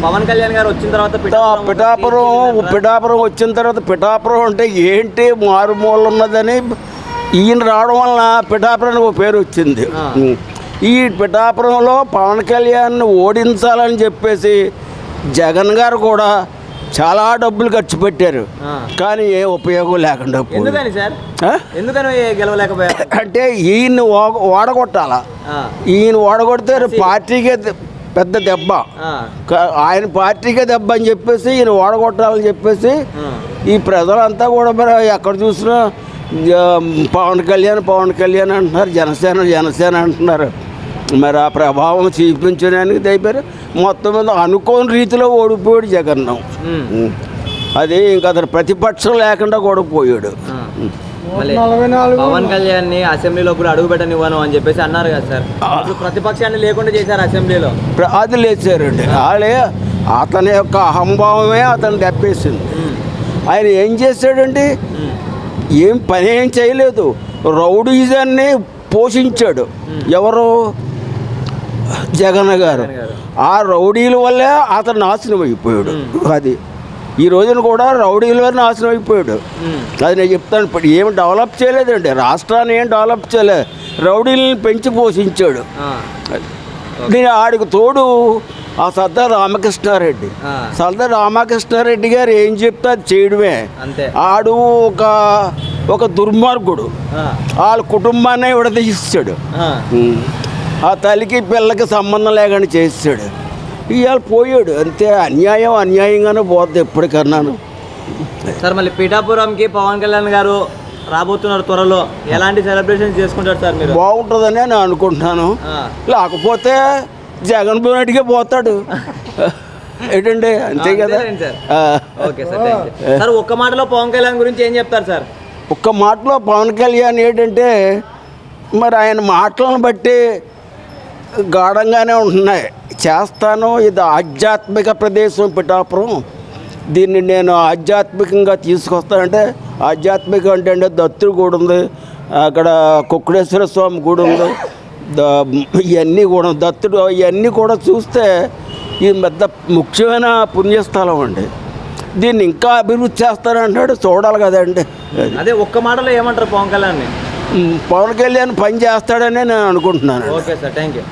పవన్ కళ్యాణ్ గారు వచ్చిన తర్వాత పిఠాపురం వచ్చిన తర్వాత పిఠాపురం అంటే ఏంటి మారుమూల ఉన్నదని ఈయన రావడం వలన పిఠాపురానికి ఒక పేరు వచ్చింది. ఈ పిఠాపురంలో పవన్ కళ్యాణ్ ఓడించాలని చెప్పేసి జగన్ గారు కూడా చాలా డబ్బులు ఖర్చు పెట్టారు, కానీ ఏ ఉపయోగం లేకుండా అంటే ఈయన్ని ఓడగొట్టాల. ఈయన ఓడగొడితే పార్టీకే పెద్ద దెబ్బ, ఆయన పార్టీకే దెబ్బ అని చెప్పేసి ఈయన ఓడగొట్టాలని చెప్పేసి ఈ ప్రజలంతా కూడా మరి ఎక్కడ చూసినా పవన్ కళ్యాణ్ అంటున్నారు, జనసేన అంటున్నారు. మరి ఆ ప్రభావం చూపించడానికి అయిపోయారు. మొత్తం మీద అనుకోని రీతిలో ఓడిపోయాడు జగన్. అది ఇంకా అతను ప్రతిపక్షం లేకుండా ఓడిపోయాడు. పవన్ కళ్యాణ్ ని అసెంబ్లీలో కూడా అడుగు పెట్టనివ్వను అని చెప్పేసి అన్నారు కదా సార్. ప్రతిపక్షాన్ని లేకుండా చేశారు అసెంబ్లీలో. అది లేచారండి వాళ్ళే. అతని యొక్క అహంభావమే అతను దెబ్బేసింది. ఆయన ఏం చేశాడండి? ఏం పని ఏం చేయలేదు. రౌడీజాన్ని పోషించాడు ఎవరు? జగన్ గారు. ఆ రౌడీల వల్లే అతను నాశనం అయిపోయాడు. అది ఈ రోజున కూడా రౌడీల వల్ల నాశనం అయిపోయాడు. అది నేను చెప్తాను. ఇప్పుడు ఏమి డెవలప్ చేయలేదండి, రాష్ట్రాన్ని ఏం డెవలప్ చేయలేదు. రౌడీలను పెంచి పోషించాడు. నేను ఆడికి తోడు ఆ సర్దార్ రామకృష్ణారెడ్డి గారు ఏం చెప్తే అది చేయడమే. ఆడు ఒక దుర్మార్గుడు. వాళ్ళ కుటుంబాన్ని విడదీశాడు. ఆ తల్లికి పిల్లకి సంబంధం లేకుండా చేసాడు. ఇవాళ పోయాడు అంతే. అన్యాయంగానే పోతుంది ఎప్పటికన్నాను. సార్ మళ్ళీ పిఠాపురంకి పవన్ కళ్యాణ్ గారు రాబోతున్నారు త్వరలో. ఎలాంటి సెలబ్రేషన్ చేసుకుంటారు సార్ మీరు? బాగుంటుందని నేను అనుకుంటున్నాను. లేకపోతే జగన్ పోయినట్టుగా పోతాడు ఏంటండి, అంతే కదా. ఓకే సార్, సార్ ఒక్క మాటలో పవన్ కళ్యాణ్ గురించి ఏం చెప్తారు సార్? ఒక్క మాటలో పవన్ కళ్యాణ్ ఏంటంటే, మరి ఆయన మాటలను బట్టి గాఢంగానే ఉంటున్నాయి. చేస్తాను, ఇది ఆధ్యాత్మిక ప్రదేశం పిఠాపురం, దీన్ని నేను ఆధ్యాత్మికంగా తీసుకొస్తానంటే, ఆధ్యాత్మికం అంటే దత్తుడి గుడి ఉంది, అక్కడ కుక్కుడేశ్వర స్వామి గుడి ఉంది, ఇవన్నీ కూడా దత్తుడు, ఇవన్నీ కూడా చూస్తే ఇది పెద్ద ముఖ్యమైన పుణ్యస్థలం అండి. దీన్ని ఇంకా అభివృద్ధి చేస్తానంటాడు, చూడాలి కదండి. అదే ఒక్క మాటలో ఏమంటారు పవన్ కళ్యాణ్? పవన్ కళ్యాణ్ పని చేస్తాడని నేను అనుకుంటున్నాను. Okay sir, thank you.